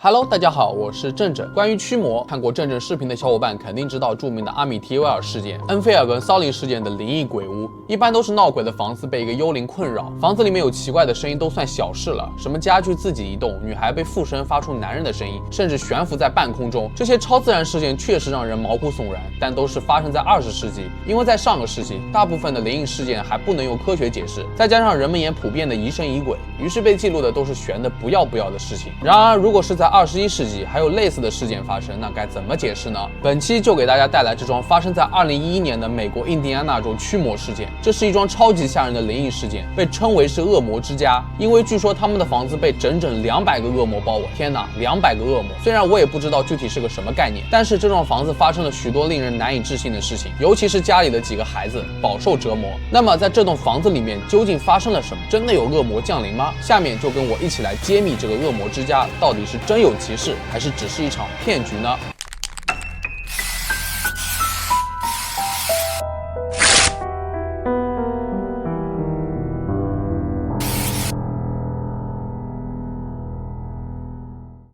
Hello， 大家好，我是正正。关于驱魔，看过正正视频的小伙伴肯定知道著名的阿米提威尔事件、恩菲尔跟骚灵事件的灵异鬼屋，一般都是闹鬼的房子被一个幽灵困扰，房子里面有奇怪的声音都算小事了，什么家具自己移动，女孩被附身发出男人的声音，甚至悬浮在半空中，这些超自然事件确实让人毛骨悚然，但都是发生在20世纪，因为在上个世纪，大部分的灵异事件还不能用科学解释，再加上人们也普遍的疑神疑鬼，于是被记录的都是悬的不要的事情。然而，如果是在21世纪还有类似的事件发生，那该怎么解释呢？本期就给大家带来这桩发生在2011年的美国印第安纳州驱魔事件。这是一桩超级吓人的灵异事件，被称为是恶魔之家，因为据说他们的房子被整整200个恶魔包围。天哪，200个恶魔！虽然我也不知道具体是个什么概念，但是这幢房子发生了许多令人难以置信的事情，尤其是家里的几个孩子饱受折磨。那么在这栋房子里面究竟发生了什么？真的有恶魔降临吗？下面就跟我一起来揭秘这个恶魔之家到底是真有其事还是只是一场骗局呢？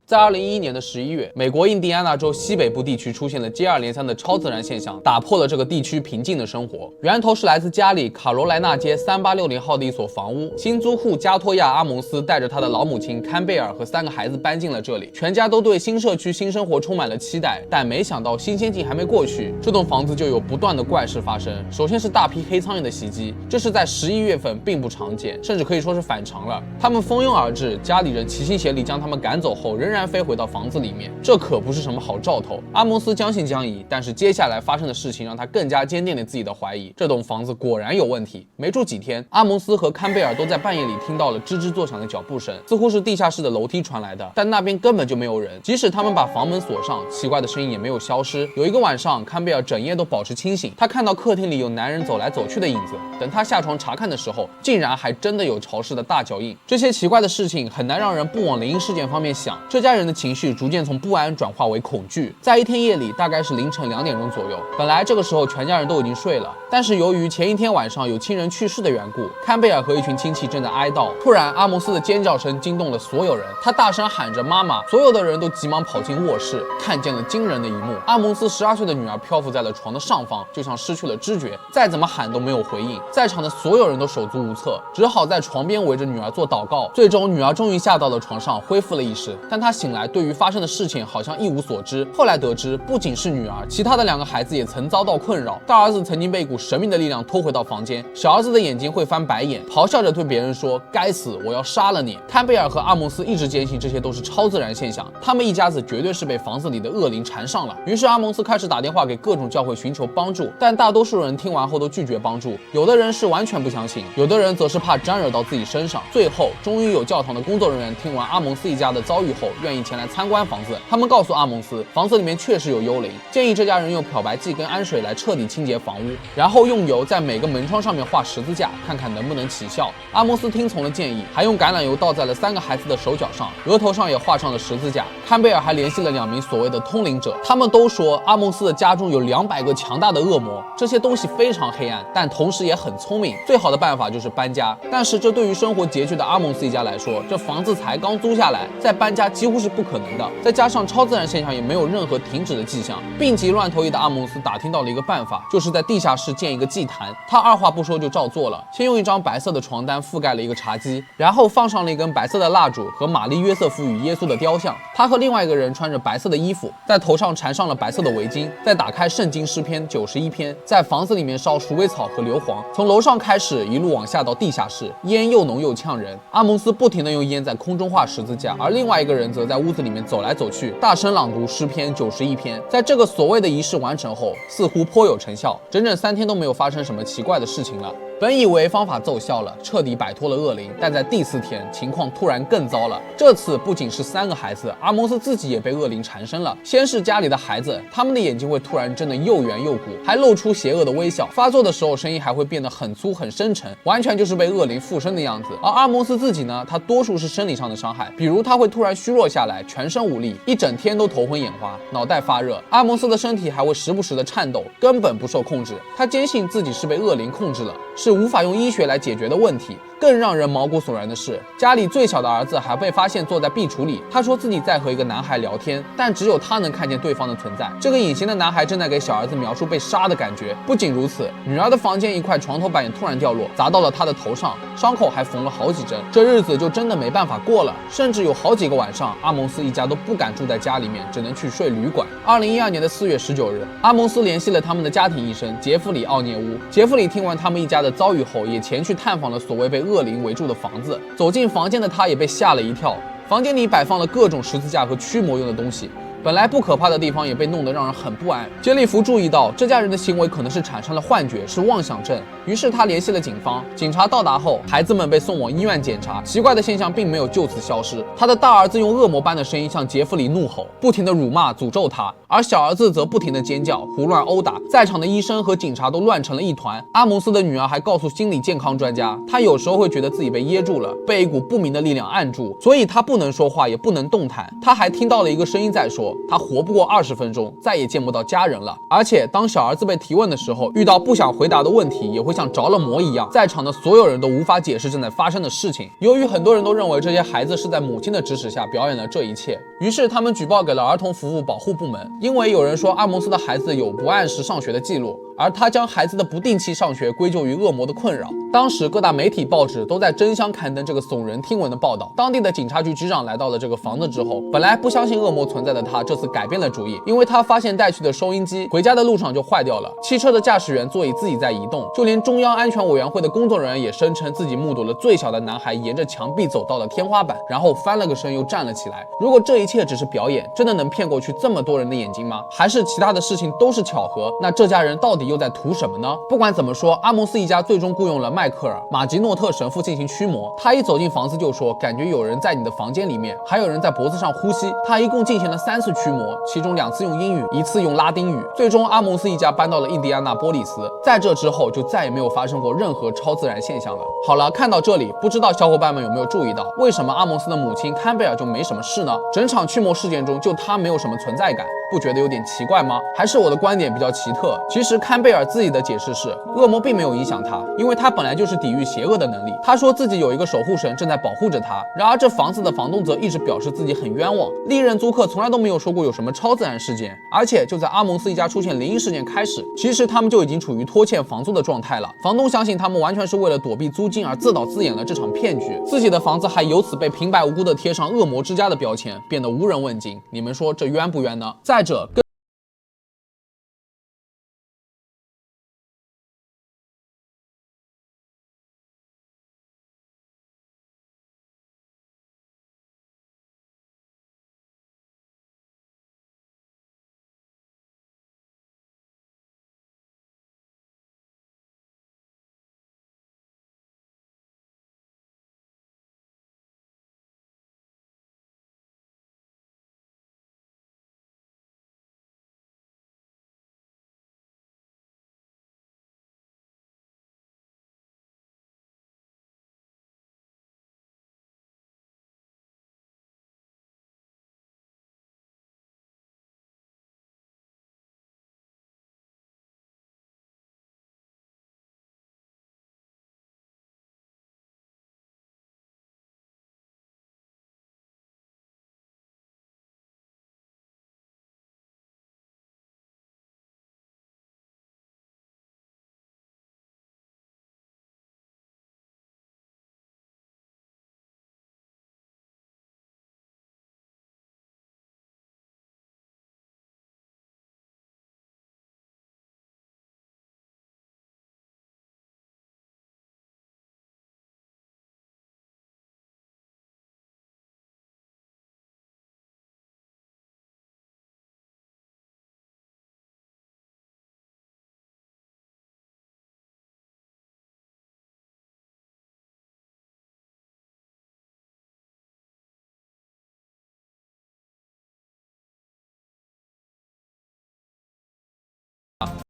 在2011年的11月，美国印第安纳州西北部地区出现了接二连三的超自然现象，打破了这个地区平静的生活。源头是来自家里卡罗莱纳街3860号的一所房屋，新租户加托亚·阿蒙斯带着他的老母亲堪贝尔和3个孩子搬进了这里，全家都对新社区新生活充满了期待。但没想到新鲜劲还没过去，这栋房子就有不断的怪事发生。首先是大批黑苍蝇的袭击，这是在11月份并不常见，甚至可以说是反常了。他们蜂拥而至，家里人齐心协力将他们赶走后，仍然飞回到房子里面，这可不是什么好兆头。阿蒙斯将信将疑，但是接下来发生的事情让他更加坚定了自己的怀疑，这栋房子果然有问题。没住几天，阿蒙斯和堪贝尔都在半夜里听到了吱吱作响的脚步声，似乎是地下室的楼梯传来的，但那边根本就没有人。即使他们把房门锁上，奇怪的声音也没有消失。有一个晚上，堪贝尔整夜都保持清醒，他看到客厅里有男人走来走去的影子。等他下床查看的时候，竟然还真的有潮湿的大脚印。这些奇怪的事情很难让人不往灵异事件方面想，这家人的情绪逐渐从不安转化为恐惧。在一天夜里，大概是凌晨2点钟左右，本来这个时候全家人都已经睡了，但是由于前一天晚上有亲人去世的缘故，堪贝尔和一群亲戚正在哀悼。突然，阿蒙斯的尖叫声惊动了所有人，他大声喊着妈妈，所有的人都急忙跑进卧室，看见了惊人的一幕。阿蒙斯12岁的女儿漂浮在了床的上方，就像失去了知觉，再怎么喊都没有回应。在场的所有人都手足无措，只好在床边围着女儿做祷告。最终，女儿终于下到了床上，恢复了意识，但她醒来对于发生的事情好像一无所知。后来得知，不仅是女儿，其他的2个孩子也曾遭到困扰。大儿子曾经被一股神秘的力量拖回到房间，小儿子的眼睛会翻白眼，咆哮着对别人说：“该死，我要杀了你！”堪贝尔和阿蒙斯一直坚信这些都是超自然现象，他们一家子绝对是被房子里的恶灵缠上了。于是阿蒙斯开始打电话给各种教会寻求帮助，但大多数人听完后都拒绝帮助，有的人是完全不相信，有的人则是怕沾惹到自己身上。最后，终于有教堂的工作人员听完阿蒙斯一家的遭遇后，愿意前来参观房子。他们告诉阿蒙斯，房子里面确实有幽灵，建议这家人用漂白剂跟氨水来彻底清洁房屋，然后用油在每个门窗上面画十字架，看看能不能起效。阿蒙斯听从了建议，还用橄榄油倒在了3个孩子的手脚上，额头上也画上了十字架。堪贝尔还联系了2名所谓的通灵者，他们都说阿蒙斯的家中有200个强大的恶魔，这些东西非常黑暗，但同时也很聪明，最好的办法就是搬家。但是这对于生活拮据的阿蒙斯一家来说，这房子才刚租下来，再搬家几乎是不可能的，再加上超自然现象也没有任何停止的迹象。病急乱投医的阿蒙斯打听到了一个办法，就是在地下室建一个祭坛。他二话不说就照做了，先用一张白色的床单覆盖了一个茶几，然后放上了一根白色的蜡烛和玛丽、约瑟夫与耶稣的雕像。他和另外一个人穿着白色的衣服，在头上缠上了白色的围巾，再打开圣经诗篇91篇，在房子里面烧鼠尾草和硫磺，从楼上开始一路往下到地下室，烟又浓又呛人。阿蒙斯不停地用烟在空中画十字架，而另外一个人则在屋子里面走来走去，大声朗读诗篇91篇。在这个所谓的仪式完成后，似乎颇有成效，整整3天都没有发生什么奇怪的事情了。本以为方法奏效了，彻底摆脱了恶灵，但在第4天，情况突然更糟了。这次不仅是3个孩子，阿蒙斯自己也被恶灵缠身了。先是家里的孩子，他们的眼睛会突然睁得又圆又鼓，还露出邪恶的微笑，发作的时候声音还会变得很粗很深沉，完全就是被恶灵附身的样子。而阿蒙斯自己呢，他多数是生理上的伤害，比如他会突然虚弱下来，全身无力，一整天都头昏眼花，脑袋发热。阿蒙斯的身体还会时不时的颤抖，根本不受控制。他坚信自己是被恶灵控制了，是无法用医学来解决的问题。更让人毛骨悚然的是，家里最小的儿子还被发现坐在壁橱里，他说自己在和一个男孩聊天，但只有他能看见对方的存在。这个隐形的男孩正在给小儿子描述被杀的感觉。不仅如此，女儿的房间一块床头板也突然掉落，砸到了她的头上，伤口还缝了好几针。这日子就真的没办法过了，甚至有好几个晚上，阿蒙斯一家都不敢住在家里面，只能去睡旅馆。2012年的4月19日，阿蒙斯联系了他们的家庭医生杰弗里·奥涅乌。杰弗里听完他们一家的遭遇后，也前去探访了所谓被恶灵围住的房子。走进房间的他也被吓了一跳，房间里摆放了各种十字架和驱魔用的东西。本来不可怕的地方也被弄得让人很不安。杰里弗注意到这家人的行为可能是产生了幻觉，是妄想症，于是他联系了警方。警察到达后，孩子们被送往医院检查，奇怪的现象并没有就此消失。他的大儿子用恶魔般的声音向杰弗里怒吼，不停地辱骂诅咒他，而小儿子则不停地尖叫，胡乱殴打。在场的医生和警察都乱成了一团。阿蒙斯的女儿还告诉心理健康专家，她有时候会觉得自己被噎住了，被一股不明的力量按住，所以她不能说话，也不能动弹。她还听到了一个声音在说，他活不过20分钟，再也见不到家人了。而且当小儿子被提问的时候，遇到不想回答的问题，也会像着了魔一样。在场的所有人都无法解释正在发生的事情。由于很多人都认为这些孩子是在母亲的指使下表演了这一切，于是他们举报给了儿童服务保护部门。因为有人说阿蒙斯的孩子有不按时上学的记录，而他将孩子的不定期上学归咎于恶魔的困扰。当时各大媒体报纸都在争相刊登这个耸人听闻的报道。当地的警察局局长来到了这个房子之后，本来不相信恶魔存在的他这次改变了主意，因为他发现带去的收音机回家的路上就坏掉了，汽车的驾驶员座椅自己在移动，就连中央安全委员会的工作人员也声称自己目睹了最小的男孩沿着墙壁走到了天花板，然后翻了个身又站了起来。如果这一切只是表演，真的能骗过去这么多人的眼睛吗？还是其他的事情都是巧合？那这家人到底又在图什么呢？不管怎么说，阿蒙斯一家最终雇佣了迈克尔·马吉诺特神父进行驱魔。他一走进房子就说，感觉有人在你的房间里面，还有人在脖子上呼吸。他一共进行了3次驱魔，其中2次用英语，1次用拉丁语。最终阿蒙斯一家搬到了印第安纳波利斯。在这之后就再也没有发生过任何超自然现象了。好了，看到这里，不知道小伙伴们有没有注意到，为什么阿蒙斯的母亲坎贝尔就没什么事呢？整场驱魔事件中就他没有什么存在感，不觉得有点奇怪吗？还是我的观点比较奇特？其实坎贝尔自己的解释是，恶魔并没有影响他，因为他本来就是抵御邪恶的能力。他说自己有一个守护神正在保护着他。然而这房子的房东则一直表示自己很冤枉，历任租客从来都没有说过有什么超自然事件。而且就在阿蒙斯一家出现灵异事件开始，其实他们就已经处于拖欠房租的状态了。房东相信他们完全是为了躲避租金而自导自演了这场骗局，自己的房子还由此被平白无故的贴上恶魔之家的标签，变得无人问津。你们说这冤不冤呢？再者，根